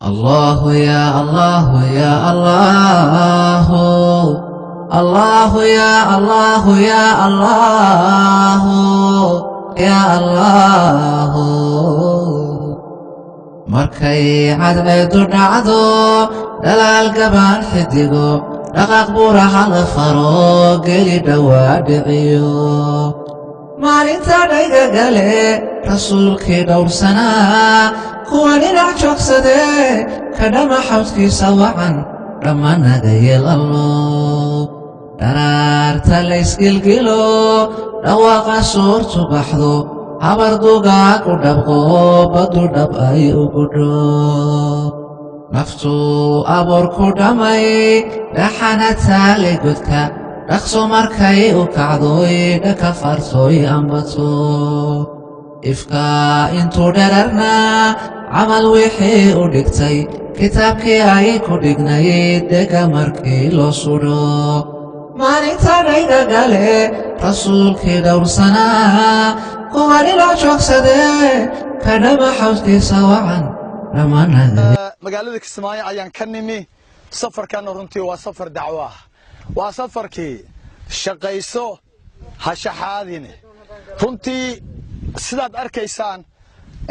الله يا الله يا الله، الله يا الله يا الله يا الله. markay cadceedu dhacdo dhalaal gabaan xidigo dhaqaaq buuraha la faro geli dhawaa dhiciyo maalinta dhayga gale rasuulkii dhowrsanaa kuwa dhinac joogsade kadhama xawdkiisa wacan dhammanaga yeelalo dharaarta laysgilgilo dhawaaqa suurtu baxdo habar dugaag u dhabqo badu dhab ay u gudho naftu abuurku dhammay dhaxana taale godka dhaqso markay u kacdoy dhaka fartoy ambato ifka intuu dherarnaa camal wixii u dhigtay kitaabkii ay ku dhignayd dhega markii loo sudho maalinta dhayga gale rasuulkii dhowrsanaa kuwa dhinac joogsade kadhama xawdkiisa wacan dhammanaga. magaalada Kismaayo ayaan ka nimi safarkan runtii waa safar dacwo ah waa safarkii shaqayso ha shaxaadine runtii sidaad arkaysaan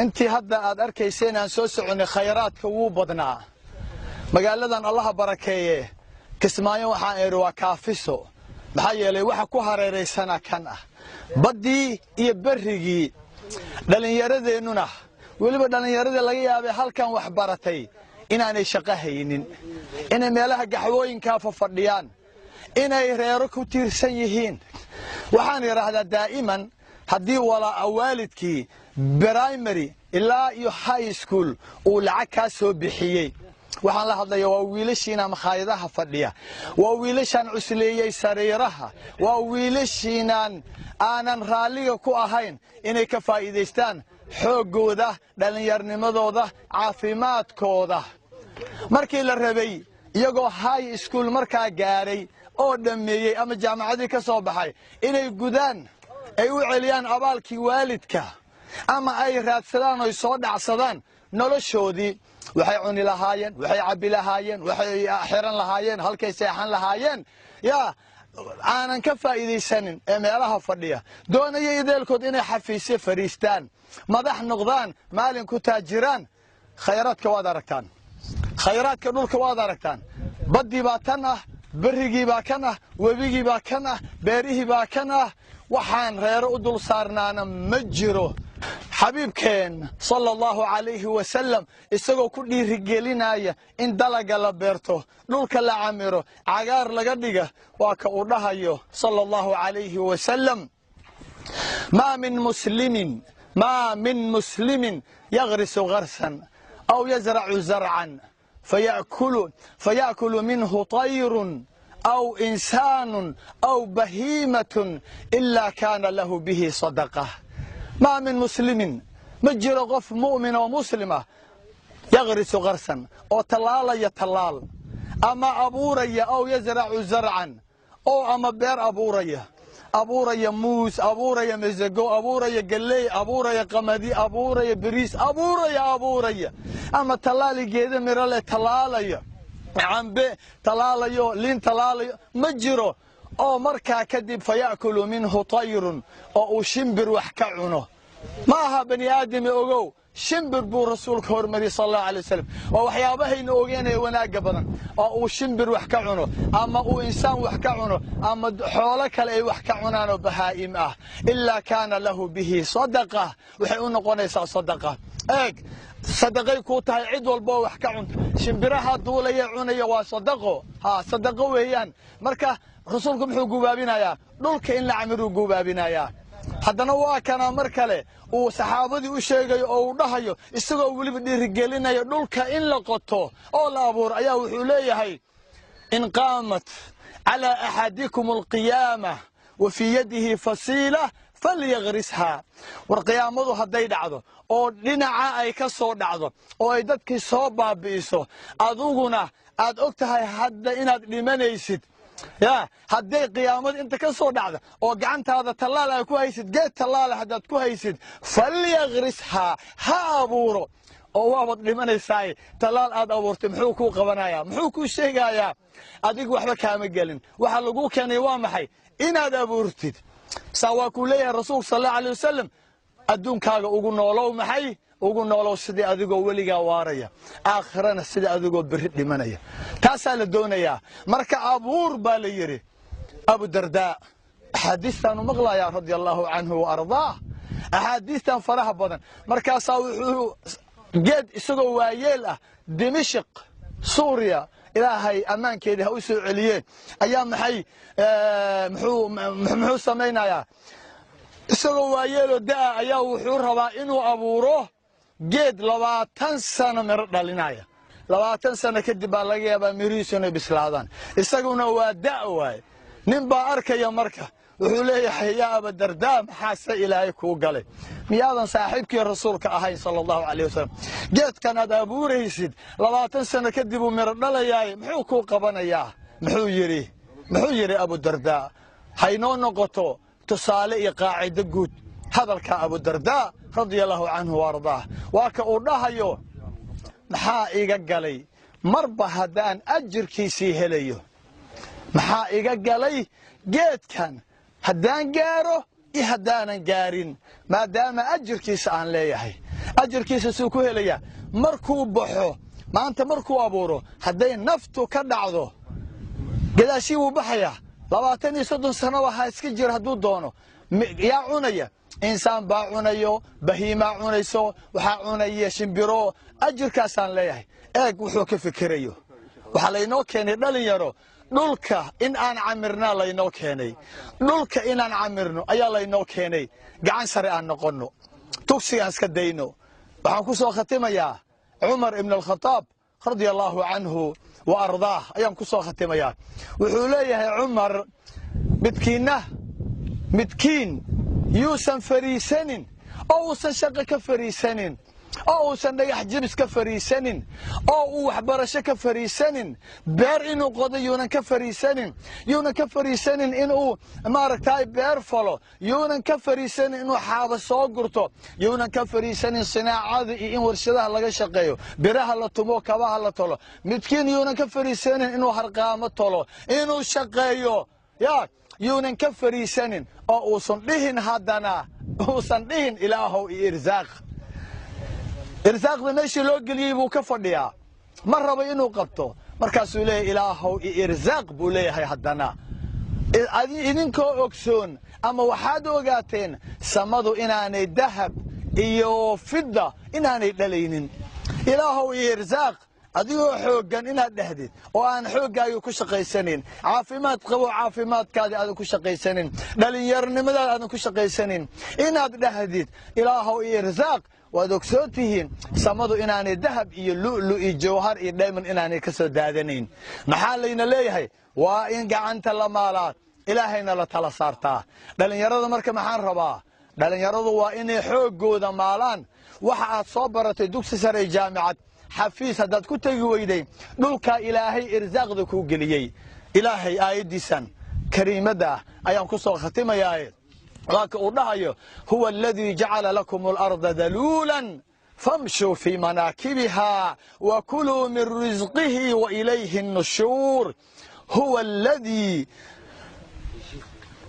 intii hadda aad arkayseen aan soo soconay khayraadka wuu badnaa magaaladan Allah barakeeye Kismaayo waxaan eero waa kaafiso maxaa yeelay waxa ku hareereysana kan ah badii iyo barrigii dhalinyaradeenuna waliba dhalinyaradii laga yaabay halkan wax baratay inaanay shaqo haynin inay meelaha gaxwooyinka fadhiyaan inay reero ku tiirsan yihiin waxaan yiraahdaa daa'iman haddii walaa waalidkii primary ilaa iyo high school uu lacag ka soo bixiyay waxaan la hadlayaa waa wiilashiina makhaayadaha fadhiya waa wiilashan cusleeyay sariiraha waa wiilashiinan aanan raaliga ku ahayn inay ka faa'iideystaan xoogooda dhalinyarnimadooda caafimaadkooda markii la rabay iyagoo high school markaa gaaray oo dhameeyay ama jaamacadii ka soo baxay inay gudaan ay u celiyaan abaalkii waalidka ama ay raadsadaan oo soo dhacsadaan noloshoodii waxay cuni lahaayeen waxay cabi lahaayeen waxay xiran lahaayeen halkay seexan lahaayeen yaa aanan ka faa'iideysanin ee meelaha fadhiya doonaya ideelkood inay xafiisyo fariistaan madax noqdaan maalin ku taajiraan khayraadka waad aragtaan khayraadka dhulka waad aragtaan badii baa tan ah barrigii baa kan ah webigii baa kan ah beerihii baa kan ah waxaan reero u dul saarnaana ma jiro xabiibkeen sallallahu alayhi wa sallam isagoo ku dhiirigelinaya in dalaga la beerto dhulka la camiro cagaar laga dhiga waa ka uu dhahayo sallallahu alayhi wa sallam ma min muslimin yaghrisu gharsan aw yazra'u zar'an فيأكل منه طير أو إنسان أو بهيمة إلا كان له به صدقة ما من مسلم مجر غف مؤمن ومسلمة يغرس غرسا أو تلال يتلال أما أبوري أو يزرع زرعا أو أما بير أبوري موس أبوري مزقو أبوري قلي أبوري قمدي أبوري بريس أبوري أما تلالي جيدا ميرالي تلالي عنبي تلاليو لين تلاليو مجرو أو مركا كدب فيأكل منه طير أو شمبر وحكعنه ماها بني آدم أوغو شمبر بو رسولك هرمري صلى الله عليه وسلم ووحيابه إنه أوغينا وناقا بدن أو شمبر وحكعنه أما أو إنسان وحكعنه أما حولك لأي وحكعنانه بهائم إلا كان له به صدقة وحيونا قونيسا صدقة ايك صدقي كوتاي عيد والبو وحكعن شمبرها دوليا عونيا وصدقوا ها صدقوا وهيان marka rasuulku muxuu gubaabinayaa dhulka in la camiro gubaabinayaa haddana waa kana mar kale uu saxaabadii u sheegay oo uu dhahayo isagoo waliba dhiirigelinayo dhulka in la qoto oo la abuur ayaa wuxuu leeyahay in qaamat ala ahadikum alqiyamah wa fi yadihi fasila falyaghrisha war qiyaamadu haday dhacdo oo dhinaca ay ka soo dhacdo oo ay dadkii soo baabiiso aduguna aad ogtahay hadda inaad dhimanaysid يا هدي قيامة أنت كسر دعوة وقعنت هذا تلالة كويسد جيت تلالة هدات كويسد فليغرسها ها أبورو oo waabad dhimanaysaa talaal aad abuurtay muxuu kuu qabanayaa muxuu kuu sheegayaa adigu waxba kaama gelin waxa lagu keenay waa maxay inaad abuurtid saa ku leeyahay rasuulka sallallahu alayhi wasallam adduunkaaga ugu noolow maxay ugu noolow sidii adigoo weligaa waaraya aakhirana sidii adigoo biri dhimanaya taasaa la doonayaa marka abuur baa la yiri abu dardaa xadiistan maqlaaya radiyallahu anhu wa ardaa axaadiistan faraha badan markaasaa wuxuu geed isagoo waayeel ah dimashq suuriya ilaahay ammaankeedii ha u soo celiyeen ayaa maxay muxuu samaynayaa isagoo waayeeloo daa ayaa wuxuu rabaa inuu abuuro geed 20 sano miro dhalinaya 20 sano kadib baa laga yaabaa mirihiisu inay bislaadaan isaguna waa daa waay nin baa arkaya marka wuxuu leeyahay yaa Abu Dardaa maxaa ilaahay ku galay miyaadan saaxiibkii rasuulka ahayn sallallahu alayhi wasallam geedkan aad abuuraysid 20 sano kadib uu miro dhalayaay muxuu ku qabanayaa muxuu yiri Abu Dardaa haynoo noqoto tusaale iyo qaacido guud hadalka Abu Dardaa radiyallahu anhu wardaa waa ka uu dhahayo maxaa iga galay marba hadaan ajirkiisii helayo maxaa iga galay geedkan haddaan gaaro iyo haddaanan gaarin maadaama ajirkiisa aan leeyahay ajirkiisa suu ku helaya markuu baxo maanta markuu abuuro hadday naftu ka dhacdo gadaashii wuu baxaya 23 sano waxa iska jir hadduu doono yaa cunaya insaan baa cunayo bahiima cunayso waxa cunaya shimbiro ajirkaasaan leeyahay eeg wuxuu ka fikirayo waxa laynoo keenay dhalinyaro dhulka in aan camirna laynoo keenay dhulka in aan camirno ayaa laynoo keenay gacan sare aan noqono tugsigaan iska dayno waxaan ku soo khatimayaa Umar ibn al-Khattab radiyallahu anhu wa ardaah ayaan ku soo khatimayaa wuxuu leeyahay Umar midkiin yuusan fariisanin oo uusan shaqo ka fariisanin oo uusan dhagax jibis ka fariisanin oo uu waxbarasho ka fariisanin beer inuu qodo yuunan ka fariisanin inuu maaragtay beer falo yuunan ka fariisanin inuu xaaba soo gurto yuunan ka fariisanin sinaacada iyo in warshadaha laga shaqeeyo biraha la tumo kabaha la tolo midkiin yuunan ka fariisanin inuu harqaamo tolo inuu shaqeeyo yuunan ka fariisanin oo uusan dhihin haddana uusan dhihin ilaahow irsaaqda meeshii loo geliyey buu ka fadhiyaa ma rabo inuu qabto markaasuu leeyahay ilaahow irsaaq buu leeyahay haddana idinkoo ogsoon ama waxaad ogaateen samadu inaanay dahab iyo fidda inaanay dhalaynin ilaahow irsaaq adigoo xoogan inaad dhahdid oo aan xoogaaga ku shaqaysanin caafimaad qabo caafimaadkaada aad ku shaqaysanin dhalinyarnimadaada aad ku shaqaysanin inaad dhahdid ilaahow irsaaq waad ogsoontihiin samadu inaanay dahab iyo lu'lu iyo jawhar iyo diamond inaanay ka soo daadanayn maxaa layna leeyahay waa in gacanta la maalaa ilaahayna la tala saartaa dhalinyarada marka maxaan rabaa dhalinyaradu waa inay xoogooda maalaan waxa aad soo baratay dugsi sare jaamacad xafiis haddaad ku tagi weyday dhulka ilaahay irsaaqda ku geliyey ilaahay aayadiisan kariimada ayaan ku soo khatimayaa waaka uu dhahayo huwa alladhi ja'ala lakum al-ardha dalulan famshu fi manakibiha wa kulu min rizqihi wa ilayhi an-nushur huwa alladhi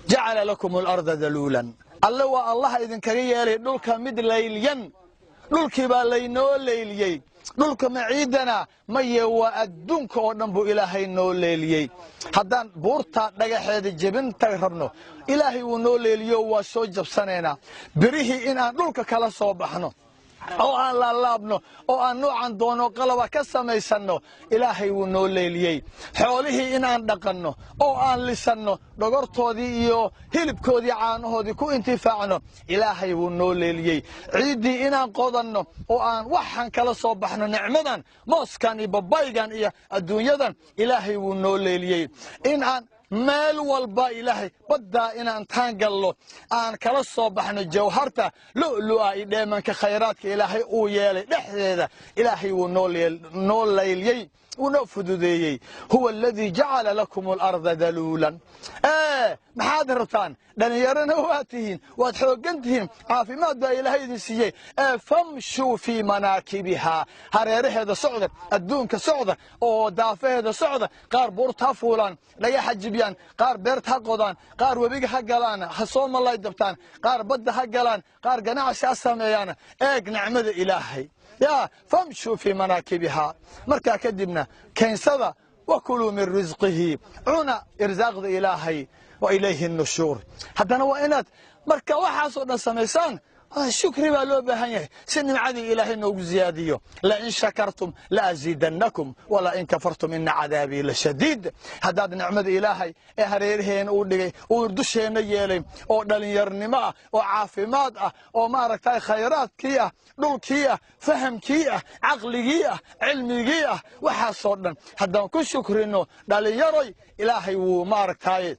ja'ala lakum al-ardha dalulan Allah idinkaga yeelay dhulka mid leeyliyan dhulkii baa laynoo leeliyey dhulka maciidana maye waa adduunka oo dhan buu ilaahay noo leeliyey haddaan buurta dhagaxeeda jebinta rabno ilaahay wuu noo leeliyo waa soo jabsanaynaa birihii inaan dhulka kala soo baxno oo aan laalaabno oo aan noocan doono qalaba ka samaysanno ilaahay wuu noo leeliyey xoolihii inaan dhaqanno oo aan lisanno dhogortoodii iyo hilibkoodii caanahoodii ku intifaacno ilaahay wuu noo leeliyey ciiddii inaan qodanno oo aan waxaan kala soo baxno nicmadan mooskan iyo babaygan iyo adduunyadan ilaahay wuu noo leeliyey in aan meel walba ilaahay badda inaan taangallo aan kala soo baxno jawharta lu'lu'a iyo dheemanka khayraadka ilaahay uu yeelay dhexdeeda ilaahay wuu noo leeliyey ونفذ ذي هو الذي جعل لكم الأرض ذلولا maxaad rabtaan dhalinyarana waa tihiin waad xooggan tihiin caafimaad baa ilaahay idin siiyey famshuu fii manaakibihaa hareeraheeda socda adduunka socda oo daafaheeda socda qaar buurta ha fuulaan dhagaxa jibiyaan qaar beerta ha qodaan qaar webiga ha galaan ha soo malay dabtaan qaar badda ha galaan qaar ganacsi ha sameeyaan eeg nicmada ilaahay yaa famshuu fii manaakibihaa markaa kadibna keensada وكلوا من رزقه عنا إرزاق إلهي وإليه النشور حتى وإنات مركا وحاسو سميسان الشكر بالو بهنيه سن عدي إلهي نوق زياديو لئن شكرتم لأزيدنكم ولا إن كفرتم إن عذابي لشديد هداد نعمة إلهي هريرهين وردشين يلي ودليرنما وعافمات وماركتاي خيرات كيا دول كيا فهم كيا عقل كيا علم كيا وحاسودن هدان كل شكر إنه دليري إلهي وماركتاي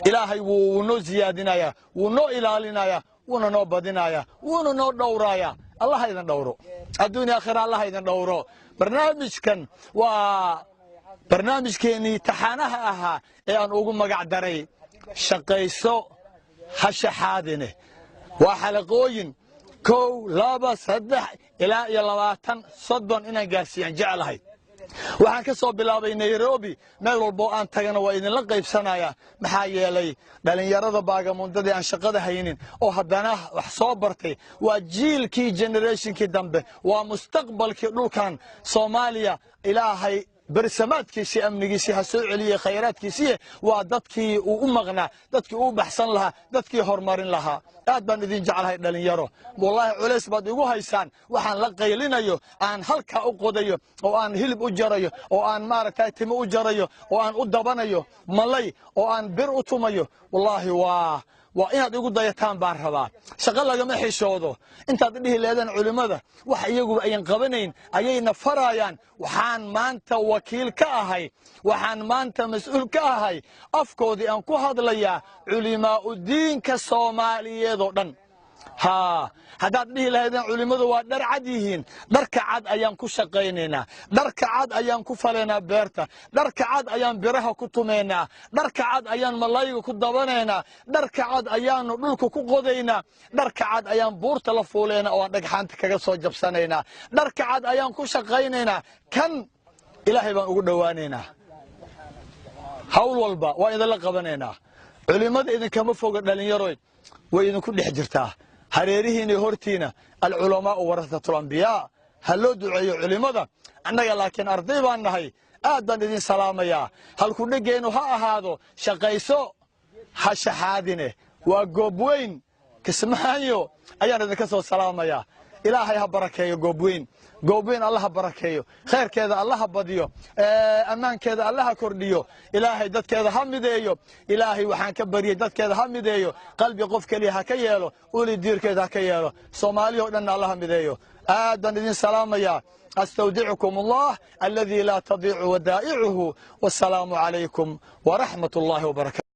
إلهي ونو زيادنايا ونو إلالينايا wuuna noo badinaaya wuuna noo dhowraaya allah ha idin dhowro adduunya aakhira allah ha idin dhowro barnaamijkan waa barnaamijkeenii taxaanaha ahaa ee aan ugu magac daray shaqayso ha shaxaadine waa xalaqooyin 1 2 3 ilaa 20 30 inaan gaarsiiyaan jecelahay waxaan ka soo bilaabay Nairobi meel walbo aan tagana waa idin la qaybsanaya maxaa yeelay dhalinyarada baagamoondada aan shaqada haynin oo haddana wax soo bartay waa jiilkii generationkii dambe waa mustaqbalkii dhulkan Soomaaliya ilaahay برسماتكيسي أمنيكيسي هسوع عليه خيراتكيسي ودتكي وأمغنا دتكي وبحسن لها دتكي هرمارين لها أدبان إذن جعلها إدلين يرو والله عليس بعد يقول هيسان وحن لقي لنا يو أن هلك أقوديو وأن هلب أجريو وأن ماركاي تم أجريو وأن أدبانيو ملاي وأن بر أتوميو والله واه وإن يقول ضيتان بارهبا شغل لك ما حيشوده أنت تديه لهذا علماء وحيجوا أين قبنين أين فرايان وحان ما أنت وكيل كاهي وحان ما أنت مسؤول كاهي أفكودي أنكو هذا ليا علماء الدين كصومالية ذودن ها هذا تديه لهذا علماء ودر عديهين درك عاد أيام كشقيننا درك عاد أيام كفلنا بيرتا درك عاد أيام برها كتمينا درك عاد أيام ملايو كدبنينا درك عاد أيام نلك كقضينا درك عاد أيام بورت لفولينا أو عندك حانت كجسوا جبسنينا درك عاد أيام كشقيننا كان إلهي بنقول دوانينا حول والبا وإذا لقبنينا علماء إذا كم فوق الدنيا وإذا كل حجرته هريرهن هورتينا العلماء ورثة الأنبياء هلو دعي علماء أنك لكن أرضي بأنهي آدن إذن سلاميا هل كنا جينو هذا شقيسو هشحادينه وقبوين كسمانيو أيان إذن كسو سلاميا إلهي هبركيو قوبين الله بركيو خير كذا الله بديو أمان كذا الله كرديو إلهي دت كذا حمديو إلهي وحان كبري دت كذا حمديو قلبي قف كليها كيالو ولي دير كذا كيالو صومالي ودنا الله حمديو آدن إذن سلام يا أستودعكم الله الذي لا تضيع ودائعه والسلام عليكم ورحمة الله وبركاته.